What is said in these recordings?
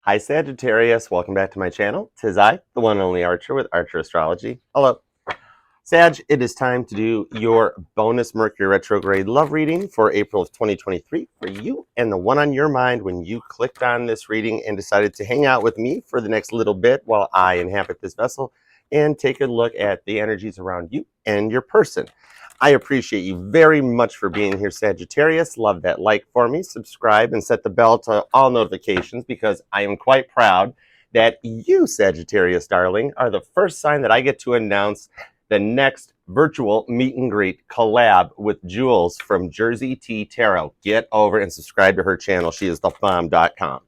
Hi Sagittarius, welcome back to my channel. 'Tis I, the one and only Archer with ArcherAstrology. Hello. Sag, it is time to do your bonus Mercury retrograde love reading for April of 2023 for you and the one on your mind when you clicked on this reading and decided to hang out with me for the next little bit while I inhabit this vessel and take a look at the energies around you and your person. I appreciate you very much for being here, Sagittarius. Love that like for me, subscribe, and set the bell to all notifications because I am quite proud that you, Sagittarius darling, are the first sign that I get to announce the next virtual meet and greet collab with Jules from Jersey T Tarot. Get over and subscribe to her channel. She is thebomb.com.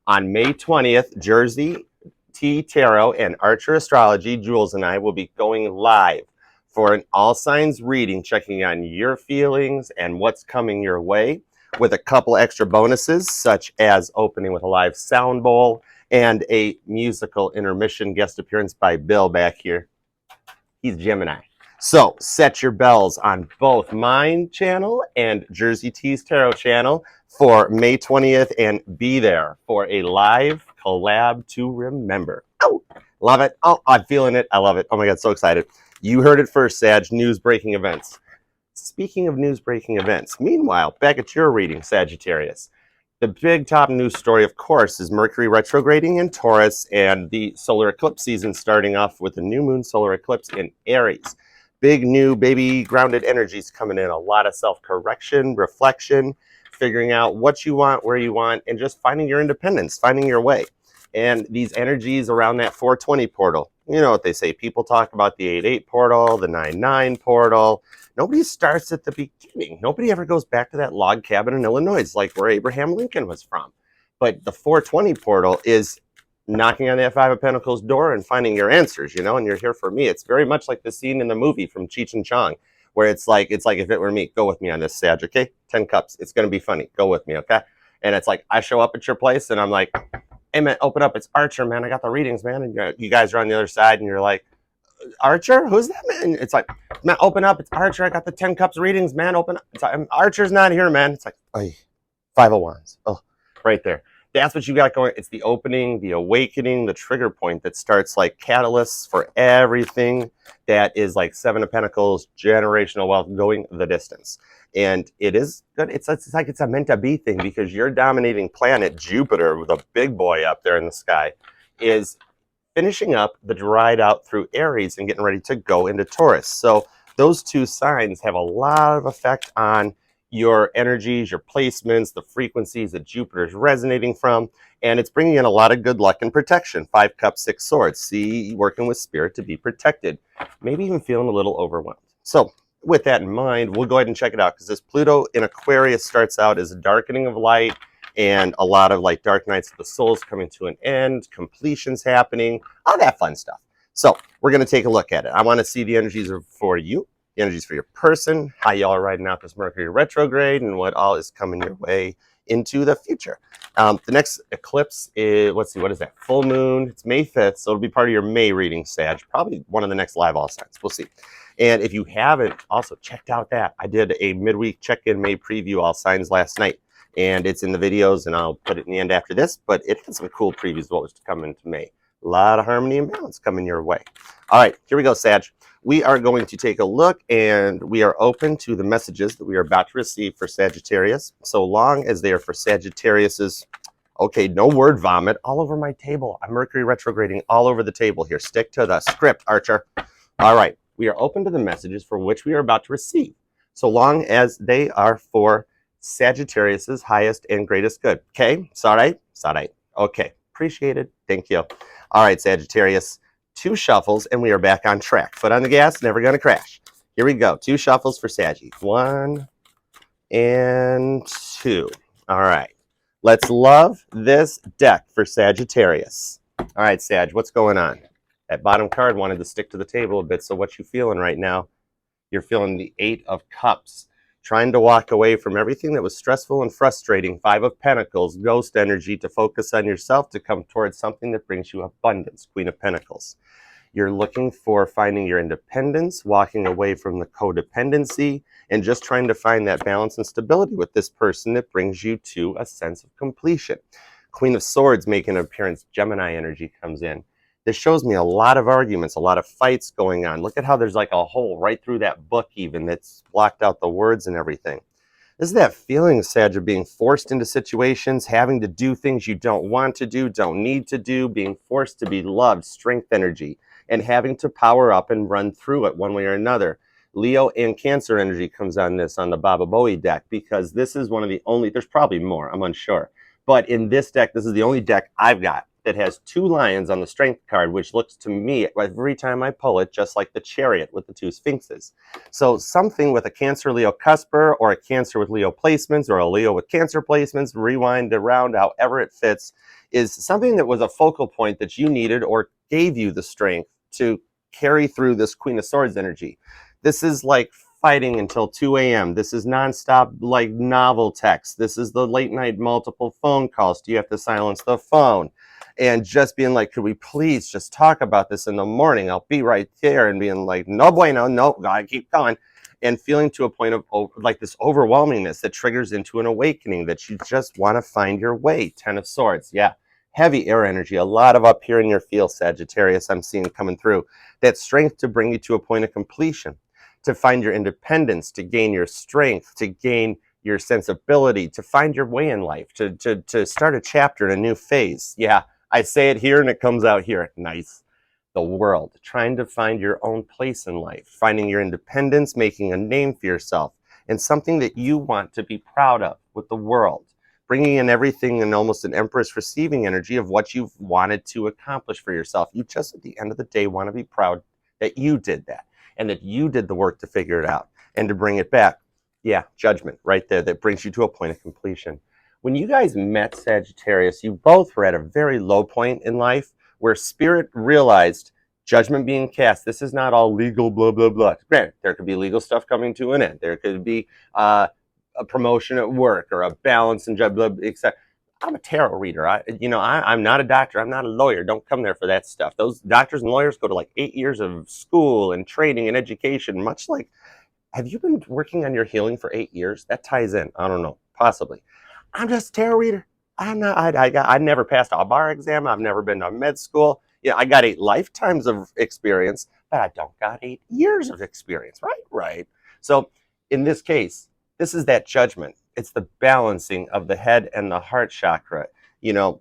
On May 20th, Jersey T Tarot and ArcherAstrology, Jules and I will be going live for an all signs reading, checking on your feelings and what's coming your way, with a couple extra bonuses, such as opening with a live sound bowl and a musical intermission guest appearance by Bill back here. He's Gemini. So set your bells on both mine channel and Jersey T's Tarot channel for May 20th and be there for a live collab to remember. Oh, love it. Oh, I'm feeling it. I love it. Oh my God, so excited. You heard it first, Sag. News breaking events. Speaking of news breaking events, meanwhile, back at your reading, Sagittarius, the big top news story, of course, is Mercury retrograding in Taurus and the solar eclipse season starting off with a new moon solar eclipse in Aries. Big new baby grounded energies coming in, a lot of self-correction, reflection, figuring out what you want, where you want, and just finding your independence, finding your way. And these energies around that 420 portal, you know what they say, people talk about the 8-8 portal, the 9-9 portal. Nobody starts at the beginning. Nobody ever goes back to that log cabin in Illinois, like where Abraham Lincoln was from. But the 420 portal is knocking on that 5 of Pentacles door and finding your answers, you know, and you're here for me. It's very much like the scene in the movie from Cheech and Chong, where it's like if it were me, go with me on this, Sag, okay? 10 cups. It's going to be funny. Go with me, okay? And it's like I show up at your place and I'm like, hey man, open up, it's Archer, man. I got the readings, man. And you guys are on the other side and you're like, Archer? Who's that, man? It's like, man, open up, it's Archer. I got the 10 cups readings, man. Open up. It's like, Archer's not here, man. It's like, oy, 5 of Wands. Oh, right there. That's what you got going. It's the opening, the awakening, the trigger point that starts like catalysts for everything that is like 7 of Pentacles, generational wealth going the distance. And it is good. It's like it's a meant to be thing because your dominating planet, Jupiter, the big boy up there in the sky, is finishing up the dried out through Aries and getting ready to go into Taurus. So those two signs have a lot of effect on your energies, your placements, the frequencies that Jupiter is resonating from, and it's bringing in a lot of good luck and protection. 5 cups, 6 swords. See, working with spirit to be protected. Maybe even feeling a little overwhelmed. So with that in mind, we'll go ahead and check it out because this Pluto in Aquarius starts out as a darkening of light and a lot of like dark nights of the souls coming to an end, completions happening, all that fun stuff. So we're going to take a look at it. I want to see the energies for you, the energies for your person, how y'all are riding out this Mercury retrograde, and what all is coming your way into the future. The next eclipse is, let's see, what is that? Full moon. It's May 5th, so it'll be part of your May reading, Sag. Probably one of the next live all signs. We'll see. And if you haven't also checked out that, I did a midweek check-in May preview all signs last night. And it's in the videos, and I'll put it in the end after this, but it had some cool previews of what was to come into May. A lot of harmony and balance coming your way. All right, here we go, Sag. We are going to take a look, and we are open to the messages that we are about to receive for Sagittarius, so long as they are for Sagittarius's, okay, no word vomit all over my table. I'm Mercury retrograding all over the table here. Stick to the script, Archer. All right, we are open to the messages for which we are about to receive, so long as they are for Sagittarius's highest and greatest good. Okay, it's all right. It's all right. Okay, appreciate it. Thank you. All right, Sagittarius, 2 shuffles, and we are back on track. Foot on the gas, never going to crash. Here we go. 2 shuffles for Saggy. 1 and 2. All right. Let's love this deck for Sagittarius. All right, Sag, what's going on? That bottom card wanted to stick to the table a bit, so what you feeling right now? You're feeling the 8 of Cups. Trying to walk away from everything that was stressful and frustrating. 5 of Pentacles, ghost energy, to focus on yourself, to come towards something that brings you abundance. Queen of Pentacles. You're looking for finding your independence, walking away from the codependency, and just trying to find that balance and stability with this person that brings you to a sense of completion. Queen of Swords making an appearance. Gemini energy comes in. This shows me a lot of arguments, a lot of fights going on. Look at how there's like a hole right through that book even that's blocked out the words and everything. This is that feeling, Sag, of being forced into situations, having to do things you don't want to do, don't need to do, being forced to be loved, strength energy, and having to power up and run through it one way or another. Leo and Cancer energy comes on this on the Baba Bowie deck, because this is one of the only, there's probably more, I'm unsure. But in this deck, this is the only deck I've got that has 2 lions on the strength card, which looks to me every time I pull it just like the Chariot with the 2 sphinxes. So something with a Cancer Leo cusper, or a Cancer with Leo placements, or a Leo with Cancer placements, rewind around however it fits, is something that was a focal point that you needed or gave you the strength to carry through this Queen of Swords energy. This is like fighting until 2 a.m. This is nonstop, like novel text. This is the late night multiple phone calls. Do you have to silence the phone? And just being like, could we please just talk about this in the morning? I'll be right there. And being like, no bueno, no, gotta keep going. And feeling to a point of like this overwhelmingness that triggers into an awakening, that you just want to find your way. 10 of Swords. Yeah. Heavy air energy. A lot of up here in your field, Sagittarius, I'm seeing coming through. That strength to bring you to a point of completion, to find your independence, to gain your strength, to gain your sensibility, to find your way in life, to start a chapter in a new phase. Yeah, I say it here and it comes out here. Nice. The world, trying to find your own place in life, finding your independence, making a name for yourself, and something that you want to be proud of with the world. Bringing in everything in almost an Empress receiving energy of what you've wanted to accomplish for yourself. You just, at the end of the day, want to be proud that you did that, and that you did the work to figure it out and to bring it back. Yeah, Judgment right there, that brings you to a point of completion. When you guys met, Sagittarius, you both were at a very low point in life where Spirit realized Judgment being cast. This is not all legal, blah, blah, blah. Granted, there could be legal stuff coming to an end. There could be a promotion at work, or a balance and blah, blah, etc. I'm a tarot reader. I'm not a doctor. I'm not a lawyer. Don't come there for that stuff. Those doctors and lawyers go to like 8 years of school and training and education, much like, have you been working on your healing for 8 years? That ties in. I don't know. Possibly. I'm just a tarot reader. I'm not, I never passed a bar exam. I've never been to med school. Yeah, I got 8 lifetimes of experience, but I don't got 8 years of experience, right? Right. So in this case, this is that judgment. It's the balancing of the head and the heart chakra,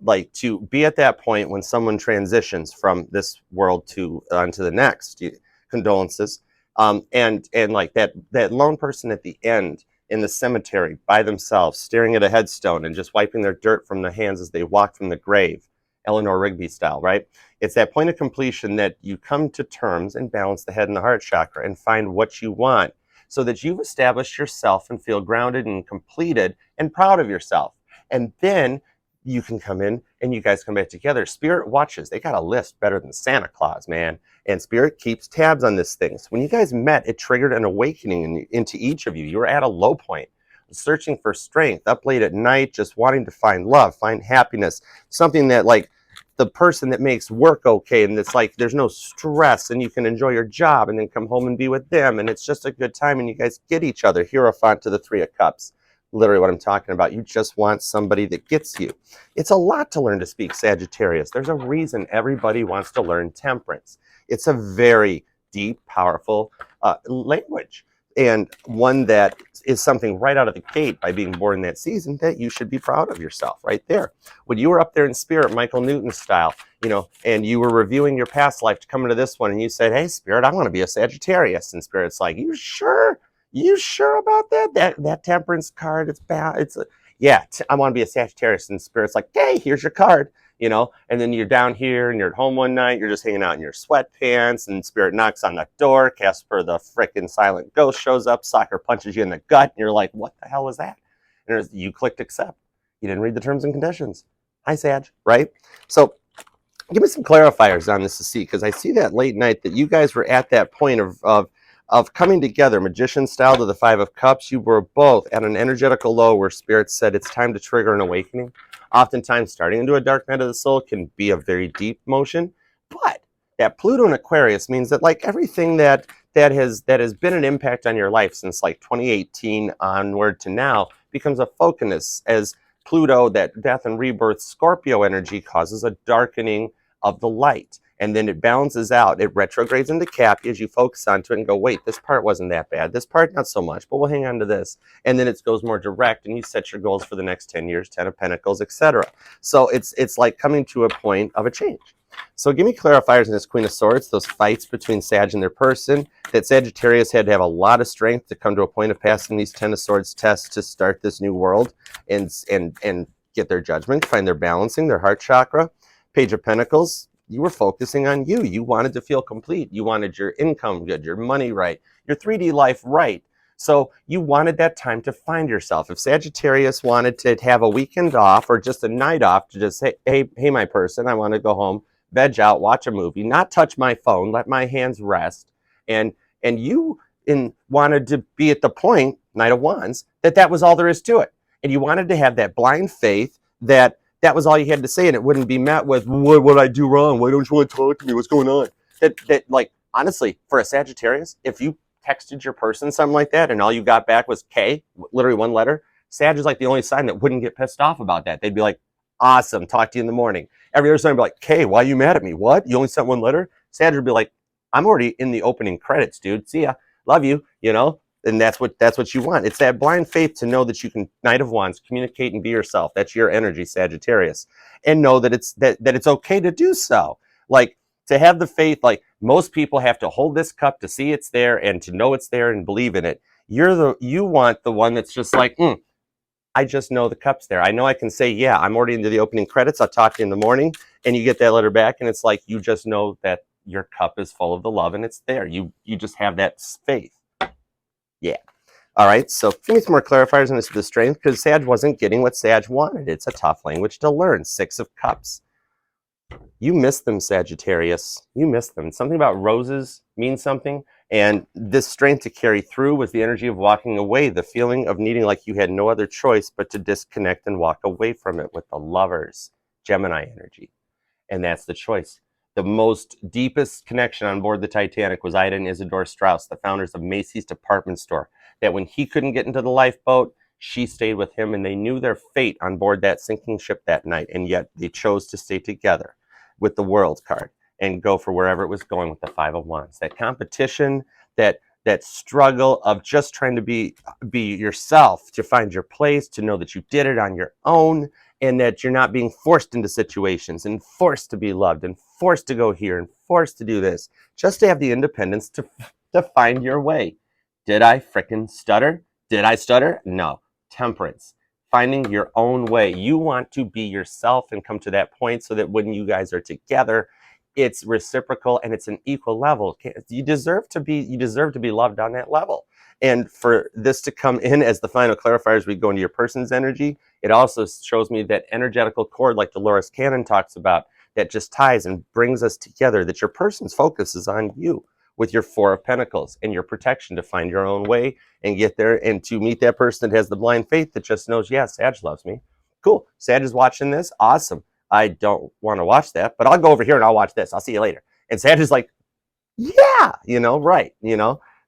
like to be at that point when someone transitions from this world to onto the next. Condolences. And like that lone person at the end in the cemetery by themselves, staring at a headstone and just wiping their dirt from the hands as they walk from the grave, Eleanor Rigby style, right? It's that point of completion that you come to terms and balance the head and the heart chakra and find what you want, so that you've established yourself and feel grounded and completed and proud of yourself. And then you can come in and you guys come back together. Spirit watches. They got a list better than Santa Claus, man. And Spirit keeps tabs on this thing. So when you guys met, it triggered an awakening into each of you. You were at a low point, searching for strength, up late at night, just wanting to find love, find happiness, something that like the person that makes work okay, and it's like there's no stress and you can enjoy your job and then come home and be with them and it's just a good time and you guys get each other. Hierophant to the 3 of Cups. Literally what I'm talking about. You just want somebody that gets you. It's a lot to learn to speak Sagittarius. There's a reason everybody wants to learn Temperance. It's a very deep, powerful language, and one that is something right out of the gate by being born in that season that you should be proud of yourself right there. When you were up there in Spirit, Michael Newton style, and you were reviewing your past life to come into this one, and you said, hey, Spirit, I want to be a Sagittarius. And Spirit's like, you sure? You sure about that? That Temperance card, it's bad. I want to be a Sagittarius. And Spirit's like, hey, here's your card. And then you're down here and you're at home one night, you're just hanging out in your sweatpants, and Spirit knocks on the door, Casper the frickin' silent ghost shows up, soccer punches you in the gut, and you're like, what the hell was that? And you clicked accept. You didn't read the terms and conditions. Hi, Sag, right? So give me some clarifiers on this to see, because I see that late night that you guys were at that point of coming together, magician style to the 5 of Cups. You were both at an energetical low where Spirit said it's time to trigger an awakening. Oftentimes, starting into a dark night of the soul can be a very deep motion, but that Pluto in Aquarius means that like everything that has been an impact on your life since like 2018 onward to now becomes a focus as Pluto, that death and rebirth Scorpio energy, causes a darkening of the light. And then it balances out. It retrogrades into Cap as you focus onto it and go, wait, this part wasn't that bad. This part, not so much, but we'll hang on to this. And then it goes more direct, and you set your goals for the next 10 years, 10 of Pentacles, etc. So it's like coming to a point of a change. So give me clarifiers in this Queen of Swords, those fights between Sag and their person, that Sagittarius had to have a lot of strength to come to a point of passing these Ten of Swords tests to start this new world and get their judgment, find their balancing, their heart chakra. Page of Pentacles, you were focusing on you. You wanted to feel complete. You wanted your income good, your money right, your 3D life right. So you wanted that time to find yourself. If Sagittarius wanted to have a weekend off or just a night off to just say, hey, my person, I want to go home, veg out, watch a movie, not touch my phone, let my hands rest. And you wanted to be at the point, Knight of Wands, that was all there is to it. And you wanted to have that blind faith that was all you had to say, and it wouldn't be met with, what did I do wrong? Why don't you want to talk to me? What's going on? That like, honestly, for a Sagittarius, if you texted your person something like that and all you got back was K, literally one letter, Sag is like the only sign that wouldn't get pissed off about that. They'd be like, awesome, talk to you in the morning. Every other sign would be like, K, why are you mad at me? What? You only sent one letter? Sag would be like, I'm already in the opening credits, dude. See ya. Love you, you know? And that's what you want. It's that blind faith to know that you can, Knight of Wands, communicate and be yourself. That's your energy, Sagittarius. And know that it's okay to do so. Like, to have the faith, like most people have to hold this cup to see it's there and to know it's there and believe in it. You want the one that's just like, I just know the cup's there. I know I can say, yeah, I'm already into the opening credits. I'll talk to you in the morning. And you get that letter back and it's like, you just know that your cup is full of the love and it's there. You just have that faith. Yeah. All right. So give me some more clarifiers on the strength, because Sag wasn't getting what Sag wanted. It's a tough language to learn. 6 of Cups. You miss them, Sagittarius. You miss them. Something about roses means something. And this strength to carry through was the energy of walking away, the feeling of needing like you had no other choice but to disconnect and walk away from it with the Lovers, Gemini energy. And that's the choice. The most deepest connection on board the Titanic was Ida and Isidore Strauss, the founders of Macy's department store, that when he couldn't get into the lifeboat, she stayed with him, and they knew their fate on board that sinking ship that night, and yet they chose to stay together with the World card and go for wherever it was going with the 5 of Wands. That competition, that struggle of just trying to be yourself, to find your place, to know that you did it on your own, and that you're not being forced into situations and forced to be loved and forced to go here and forced to do this, just to have the independence to find your way. Did I frickin' stutter? Did I stutter? No. Temperance. Finding your own way. You want to be yourself and come to that point so that when you guys are together, it's reciprocal and it's an equal level. You deserve to be loved on that level. And for this to come in as the final clarifier as we go into your person's energy, it also shows me that energetical cord, like Dolores Cannon talks about, that just ties and brings us together, that your person's focus is on you with your 4 of Pentacles and your protection to find your own way and get there, and to meet that person that has the blind faith that just knows, yeah, Sag loves me. Cool. Sag is watching this. Awesome. I don't want to watch that, but I'll go over here and I'll watch this. I'll see you later. And Sag is like, yeah, right,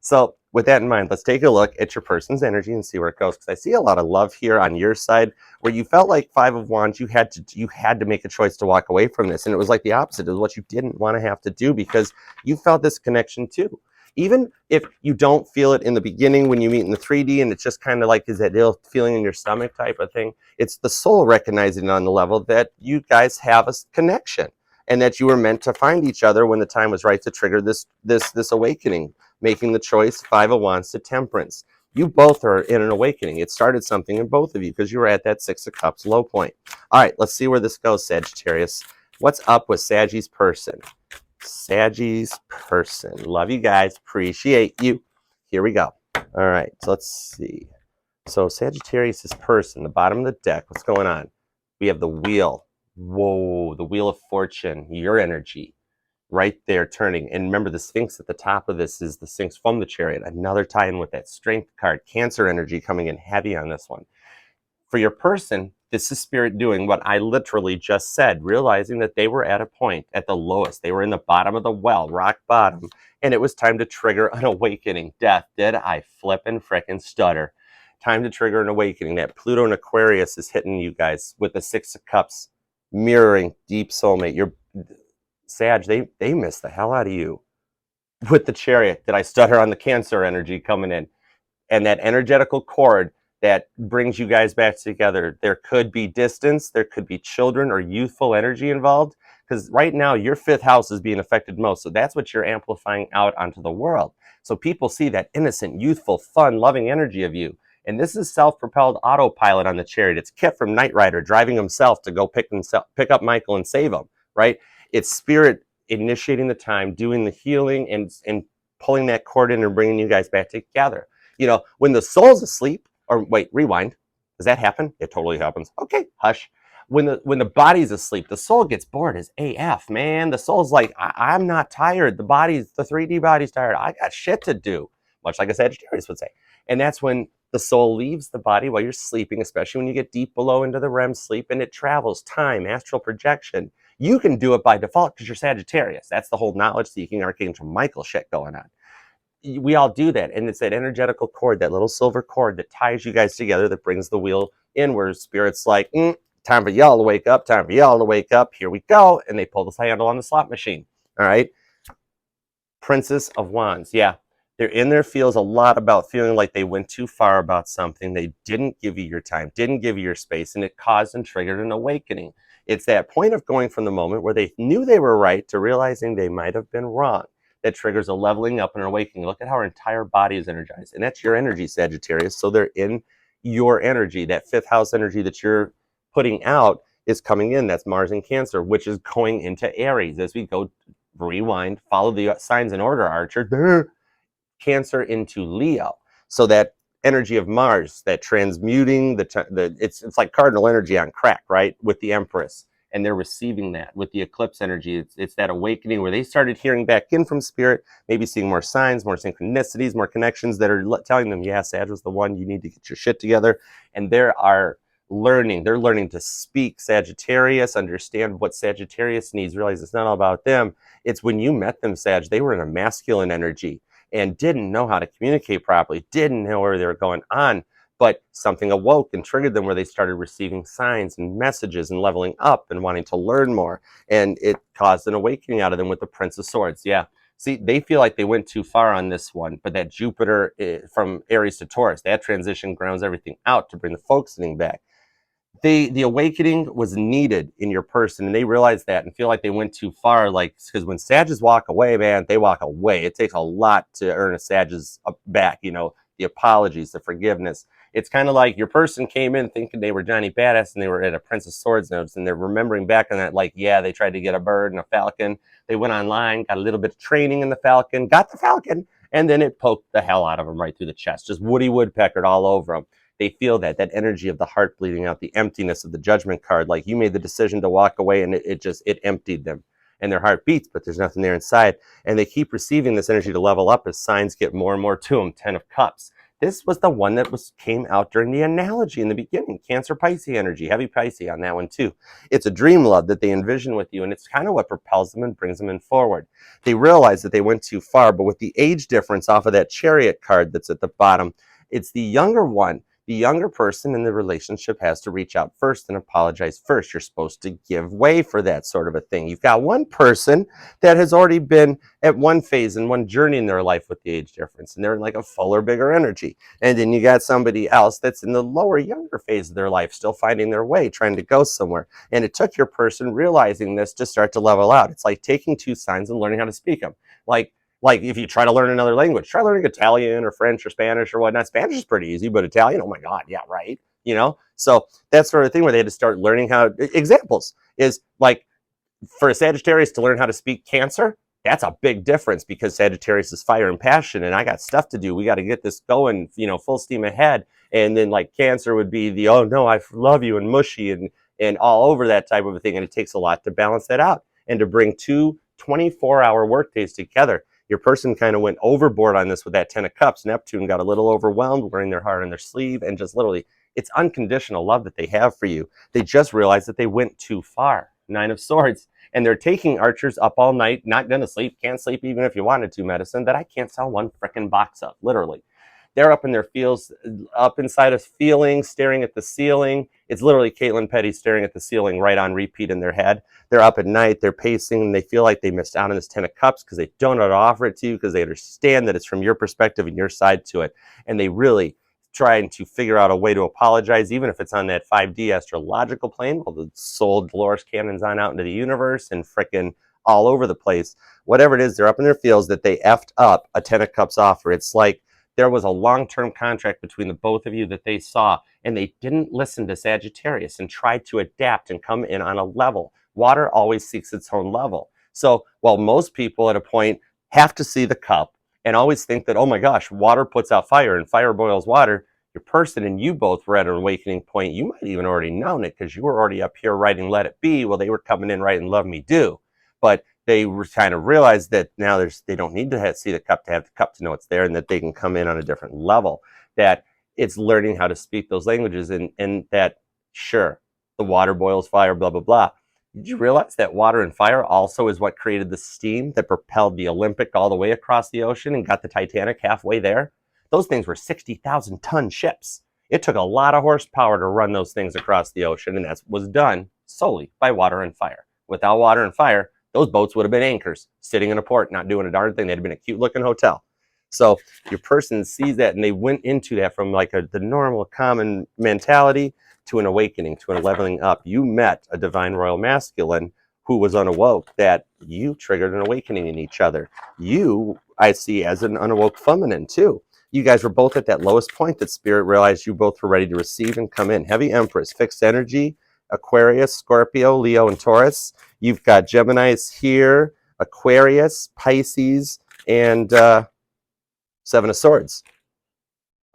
So with that in mind, let's take a look at your person's energy and see where it goes, because I see a lot of love here on your side, where you felt like 5 of Wands, you had to make a choice to walk away from this, and it was like the opposite of what you didn't want to have to do, because you felt this connection too. Even if you don't feel it in the beginning when you meet in the 3D, and it's just kind of like, is that ill feeling in your stomach type of thing, it's the soul recognizing on the level that you guys have a connection, and that you were meant to find each other when the time was right to trigger this awakening, making the choice 5 of Wands to Temperance. You both are in an awakening. It started something in both of you because you were at that 6 of Cups low point. All right, let's see where this goes, Sagittarius. What's up with Saggy's person? Saggy's person. Love you guys. Appreciate you. Here we go. All right, so let's see. So Sagittarius' person, the bottom of the deck, what's going on? We have the Wheel. Whoa, the Wheel of Fortune, your energy. Right there turning. And remember, the Sphinx at the top of this is the Sphinx from the Chariot. Another tie-in with that Strength card. Cancer energy coming in heavy on this one. For your person, this is Spirit doing what I literally just said, realizing that they were at a point, at the lowest. They were in the bottom of the well, rock bottom, and it was time to trigger an awakening. Death, did I flip and frickin' stutter? Time to trigger an awakening. That Pluto and Aquarius is hitting you guys with the Six of Cups, mirroring deep soulmate. Your Sag, they miss the hell out of you. With the Chariot, did I stutter on the Cancer energy coming in? And that energetical cord that brings you guys back together. There could be distance, there could be children or youthful energy involved, because right now your fifth house is being affected most. So that's what you're amplifying out onto the world. So people see that innocent, youthful, fun, loving energy of you. And this is self-propelled autopilot on the Chariot. It's Kit from Knight Rider driving himself to go pick up Michael and save him, right? It's spirit initiating the time, doing the healing, and pulling that cord in and bringing you guys back together. You know, when the soul's asleep, or wait, rewind. Does that happen? It totally happens. Okay, hush. When the body's asleep, the soul gets bored as AF, man. The soul's like, I'm not tired. The 3D body's tired. I got shit to do, much like a Sagittarius would say. And that's when the soul leaves the body while you're sleeping, especially when you get deep below into the REM sleep, and it travels time, astral projection. You can do it by default because you're Sagittarius. That's the whole knowledge-seeking Archangel Michael shit going on. We all do that, and it's that energetical cord, that little silver cord that ties you guys together, that brings the wheel in, where spirit's like, time for y'all to wake up, time for y'all to wake up, here we go, and they pull the handle on the slot machine. All right, Princess of Wands. Yeah, they're in there, feels a lot about feeling like they went too far about something. They didn't give you your time, didn't give you your space, and it caused and triggered an awakening. It's that point of going from the moment where they knew they were right to realizing they might have been wrong that triggers a leveling up and an awakening. Look at how our entire body is energized. And that's your energy, Sagittarius. So they're in your energy. That fifth house energy that you're putting out is coming in. That's Mars in Cancer, which is going into Aries. As we go, rewind, follow the signs in order, Archer. Cancer into Leo. So that energy of Mars, that transmuting, it's like cardinal energy on crack, right? With the Empress. And they're receiving that with the eclipse energy. It's that awakening where they started hearing back in from spirit, maybe seeing more signs, more synchronicities, more connections that are telling them, yeah, Sag was the one, you need to get your shit together. And they're learning to speak Sagittarius, understand what Sagittarius needs, realize it's not all about them. It's when you met them, Sag, they were in a masculine energy and didn't know how to communicate properly, didn't know where they were going on. But something awoke and triggered them where they started receiving signs and messages and leveling up and wanting to learn more. And it caused an awakening out of them with the Prince of Swords. Yeah. See, they feel like they went too far on this one, but that Jupiter from Aries to Taurus, that transition grounds everything out to bring the focusing back. The awakening was needed in your person, and they realized that and feel like they went too far. Like, because when Sages walk away, man, they walk away. It takes a lot to earn a Sages back, you know, the apologies, the forgiveness. It's kind of like your person came in thinking they were Johnny Badass and they were at a Prince of Swords notes, and they're remembering back on that, like, yeah, they tried to get a bird and a falcon. They went online, got a little bit of training in the falcon, got the falcon, and then it poked the hell out of them right through the chest, just Woody Woodpeckered all over them. They feel that energy of the heart bleeding out, the emptiness of the judgment card. Like you made the decision to walk away, and it emptied them, and their heart beats, but there's nothing there inside. And they keep receiving this energy to level up as signs get more and more to them. 10 of Cups. This was the one that came out during the analogy in the beginning. Cancer Pisces energy, heavy Pisces on that one too. It's a dream love that they envision with you, and it's kind of what propels them and brings them in forward. They realize that they went too far, but with the age difference off of that Chariot card that's at the bottom, it's the younger one. The younger person in the relationship has to reach out first and apologize first. You're supposed to give way for that sort of a thing. You've got one person that has already been at one phase and one journey in their life with the age difference, and they're in like a fuller, bigger energy. And then you got somebody else that's in the lower, younger phase of their life, still finding their way, trying to go somewhere. And it took your person realizing this to start to level out. It's like taking two signs and learning how to speak them. Like if you try to learn another language, try learning Italian or French or Spanish or whatnot. Spanish is pretty easy, but Italian, oh my God, yeah, right. You know, so that sort of thing where they had to start learning how. Examples is like for a Sagittarius to learn how to speak Cancer. That's a big difference because Sagittarius is fire and passion, and I got stuff to do. We got to get this going, you know, full steam ahead. And then like Cancer would be the, oh no, I love you, and mushy and all over that type of a thing. And it takes a lot to balance that out and to bring two 24-hour workdays together. Your person kind of went overboard on this with that 10 of Cups. Neptune got a little overwhelmed, wearing their heart on their sleeve, and just literally, it's unconditional love that they have for you. They just realized that they went too far. 9 of Swords. And they're taking Archers up all night, not going to sleep, can't sleep even if you wanted to medicine, that I can't sell one frickin' box of, literally. They're up in their feels, up inside of feeling, staring at the ceiling. It's literally Caitlin Petty staring at the ceiling right on repeat in their head. They're up at night, they're pacing, and they feel like they missed out on this 10 of cups because they don't know how to offer it to you, because they understand that it's from your perspective and your side to it. And they really trying to figure out a way to apologize, even if it's on that 5D astrological plane, while the soul Dolores cannons on out into the universe and frickin' all over the place. Whatever it is, they're up in their feels that they effed up a 10 of cups offer. It's like there was a long-term contract between the both of you that they saw, and they didn't listen to Sagittarius and tried to adapt and come in on a level. Water always seeks its own level. So while most people at a point have to see the cup and always think that, oh my gosh, water puts out fire and fire boils water, your person and you both were at an awakening point. You might even already known it because you were already up here writing Let It Be while they were coming in writing Love Me Do. But they were kind of realized that now they don't need to see the cup to have the cup to know it's there, and that they can come in on a different level, that it's learning how to speak those languages, and that, sure, the water boils fire, blah, blah, blah. Did you realize that water and fire also is what created the steam that propelled the Olympic all the way across the ocean and got the Titanic halfway there? Those things were 60,000 ton ships. It took a lot of horsepower to run those things across the ocean, and that was done solely by water and fire. Without water and fire, those boats would have been anchors, sitting in a port, not doing a darn thing. They'd have been a cute looking hotel. So your person sees that, and they went into that from like the normal common mentality to an awakening, to a leveling up. You met a divine royal masculine who was unawoke, that you triggered an awakening in each other. You, I see as an unawoke feminine too. You guys were both at that lowest point that spirit realized you both were ready to receive and come in. Heavy Empress, fixed energy, Aquarius, Scorpio, Leo, and Taurus. You've got Geminis here, Aquarius, Pisces, and Seven of Swords.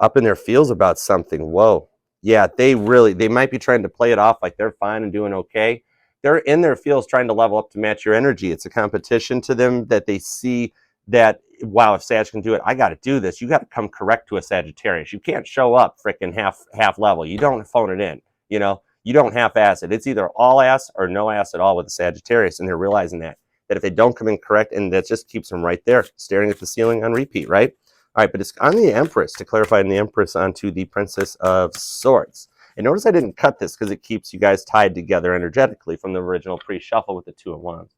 Up in their feels about something. Whoa. Yeah, they might be trying to play it off like they're fine and doing okay. They're in their feels trying to level up to match your energy. It's a competition to them that they see that, wow, if Sag can do it, I got to do this. You got to come correct to a Sagittarius. You can't show up freaking half level. You don't phone it in, you know? You don't half-ass it. It's either all ass or no ass at all with the Sagittarius, and they're realizing that if they don't come in correct, and that just keeps them right there, staring at the ceiling on repeat, right? All right, but it's on the Empress, to clarify, the Empress onto the Princess of Swords. And notice I didn't cut this because it keeps you guys tied together energetically from the original pre-shuffle with the Two of Wands.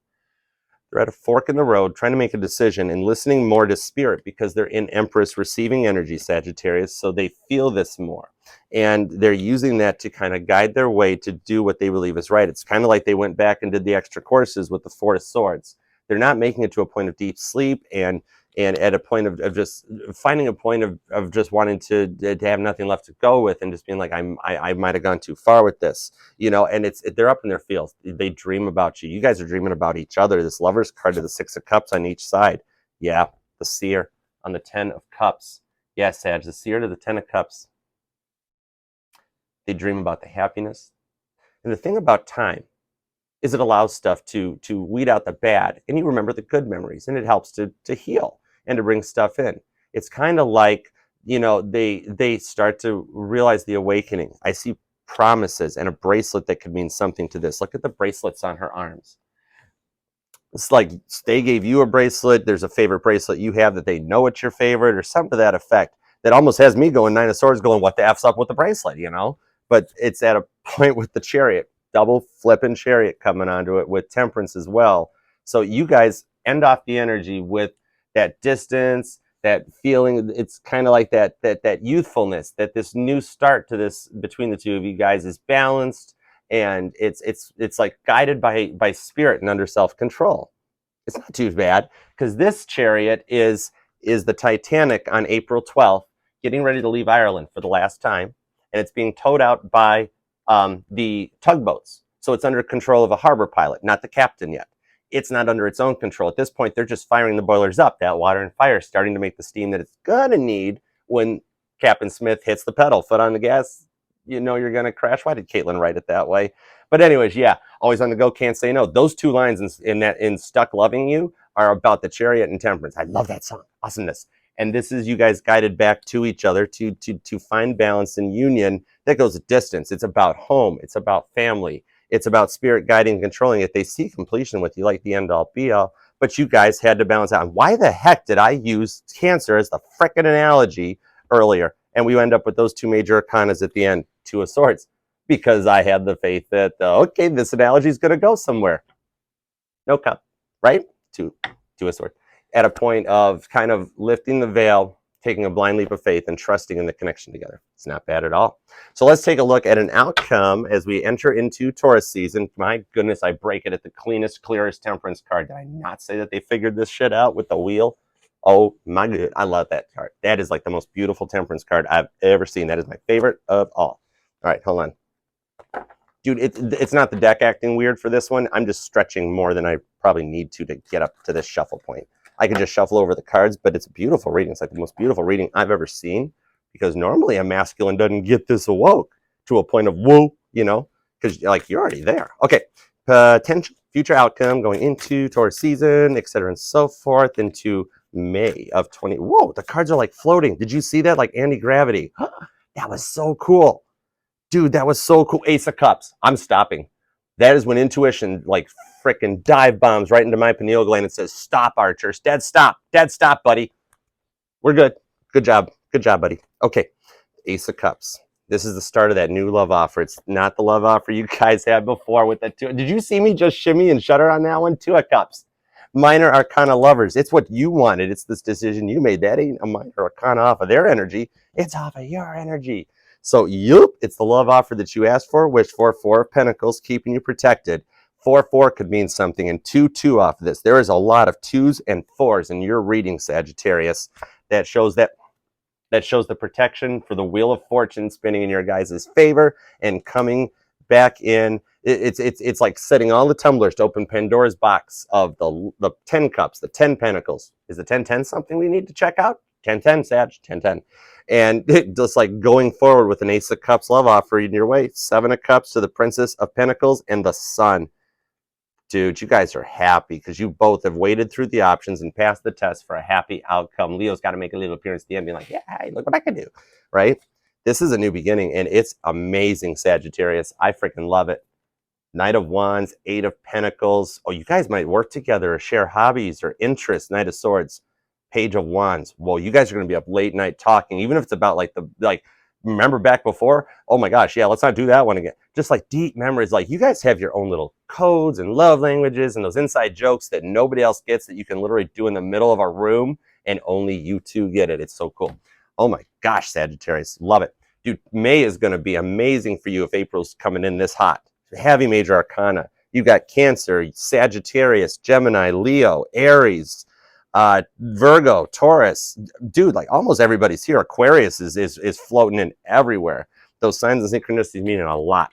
They're at a fork in the road, trying to make a decision and listening more to spirit because they're in Empress receiving energy, Sagittarius, so they feel this more. And they're using that to kind of guide their way to do what they believe is right. It's kind of like they went back and did the extra courses with the Four of Swords. They're not making it to a point of deep sleep and at a point of just finding a point of just wanting to have nothing left to go with, and just being like, I might have gone too far with this, you know. And they're up in their feels. They dream about you. You guys are dreaming about each other. This Lover's card to the Six of Cups on each side. Yeah, the Seer on the 10 of Cups. Yeah, Sag, the Seer to the 10 of Cups. They dream about the happiness. And the thing about time is it allows stuff to weed out the bad, and you remember the good memories, and it helps to heal and to bring stuff in. It's kind of like, you know, they start to realize the awakening. I see promises and a bracelet that could mean something to this. Look at the bracelets on her arms. It's like they gave you a bracelet. There's a favorite bracelet you have that they know it's your favorite, or something to that effect. That almost has me going Nine of Swords, going, what the F's up with the bracelet, you know? But it's at a point with the Chariot, double flipping Chariot coming onto it with Temperance as well. So you guys end off the energy with that distance, that feeling. It's kind of like that youthfulness, that this new start to this between the two of you guys is balanced, and it's like guided by spirit and under self-control. It's not too bad, because this Chariot is the Titanic on April 12th, getting ready to leave Ireland for the last time, and it's being towed out by the tugboats. So it's under control of a harbor pilot, not the captain yet. It's not under its own control. At this point, they're just firing the boilers up. That water and fire is starting to make the steam that it's gonna need when Captain Smith hits the pedal, foot on the gas. You know you're gonna crash. Why did Caitlin write it that way? But anyways, yeah, always on the go, can't say no. Those two lines in Stuck Loving You are about the Chariot and Temperance. I love that song. Awesomeness. And this is you guys guided back to each other to find balance and union that goes a distance. It's about home. It's about family. It's about spirit guiding and controlling it. They see completion with you like the end all be all, but you guys had to balance out. And why the heck did I use Cancer as the frickin' analogy earlier. And we end up with those two major arcanas at the end, Two of Swords, because I had the faith that, okay, this analogy is going to go somewhere. No cup, right? Two of Swords. At a point of kind of lifting the veil, taking a blind leap of faith and trusting in the connection together. It's not bad at all. So let's take a look at an outcome as we enter into Taurus season. My goodness, I break it at the cleanest, clearest Temperance card. Did I not say that they figured this shit out with the wheel? Oh my god, I love that card. That is like the most beautiful Temperance card I've ever seen. That is my favorite of all. All right, hold on. Dude, it's not the deck acting weird for this one. I'm just stretching more than I probably need to get up to this shuffle point. I can just shuffle over the cards, but it's a beautiful reading. It's like the most beautiful reading I've ever seen, because normally a masculine doesn't get this awoke to a point of whoa, you know, because like you're already there. Okay, potential future outcome going into Taurus season, etc. and so forth into May of 20. Whoa, the cards are like floating. Did you see that? Like anti-gravity. That was so cool. Dude, that was so cool. Ace of Cups. I'm stopping. That is when intuition like freaking dive bombs right into my pineal gland and says, stop, Archer. Dead stop. Dead stop, buddy. We're good. Good job. Good job, buddy. Okay. Ace of Cups. This is the start of that new love offer. It's not the love offer you guys had before with the two. Did you see me just shimmy and shudder on that one? Two of Cups. Minor Arcana lovers. It's what you wanted. It's this decision you made. That ain't a minor Arcana off of their energy. It's off of your energy. So, it's the love offer that you asked for, wished for, Four of Pentacles, keeping you protected. 4-4 could mean something, and 2-2 off of this. There is a lot of 2s and 4s in your reading, Sagittarius. That shows the protection for the Wheel of Fortune spinning in your guys' favor and coming back in. It's like setting all the tumblers to open Pandora's box of the 10 cups, the 10 pentacles. Is the 10-10 something we need to check out? 10-10, Sag, 10-10. And just like going forward with an Ace of Cups love offer in your way, 7 of Cups to the Princess of Pentacles and the Sun. Dude, you guys are happy because you both have waded through the options and passed the test for a happy outcome. Leo's got to make a little appearance at the end, being like, yeah, hey, look what I can do, right? This is a new beginning, and it's amazing, Sagittarius. I freaking love it. Knight of Wands, 8 of Pentacles. Oh, you guys might work together or share hobbies or interests. Knight of Swords. Page of Wands. Well, you guys are going to be up late night talking, even if it's about remember back before? Oh my gosh, yeah, let's not do that one again. Just like deep memories. Like you guys have your own little codes and love languages and those inside jokes that nobody else gets that you can literally do in the middle of a room and only you two get it. It's so cool. Oh my gosh, Sagittarius. Love it. Dude, May is going to be amazing for you if April's coming in this hot. Heavy major arcana. You got Cancer, Sagittarius, Gemini, Leo, Aries, Virgo, Taurus, dude, like almost everybody's here. Aquarius is floating in everywhere. Those signs and synchronicities mean a lot.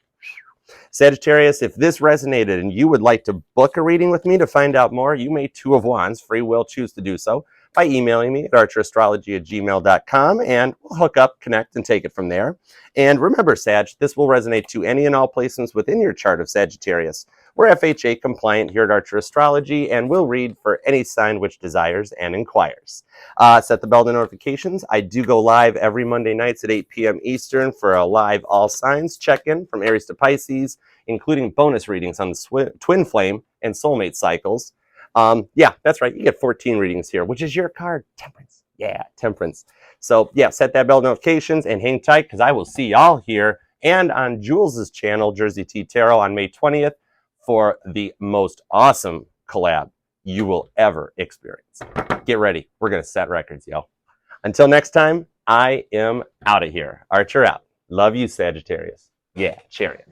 Sagittarius, if this resonated and you would like to book a reading with me to find out more, you may Two of Wands, free will choose to do so by emailing me at ArcherAstrology@gmail.com, and we'll hook up, connect, and take it from there. And remember, Sag, this will resonate to any and all placements within your chart of Sagittarius. We're FHA compliant here at Archer Astrology, and we'll read for any sign which desires and inquires. Set the bell to notifications. I do go live every Monday nights at 8 p.m. Eastern for a live all signs check-in from Aries to Pisces, including bonus readings on the twin flame and soulmate cycles. Yeah, that's right. You get 14 readings here, which is your card, Temperance. Yeah, Temperance. So yeah, set that bell notifications and hang tight because I will see y'all here and on Jules's channel, Jersey T Tarot, on May 20th for the most awesome collab you will ever experience. Get ready. We're going to set records, y'all. Until next time, I am out of here. Archer out. Love you, Sagittarius. Yeah, chariot.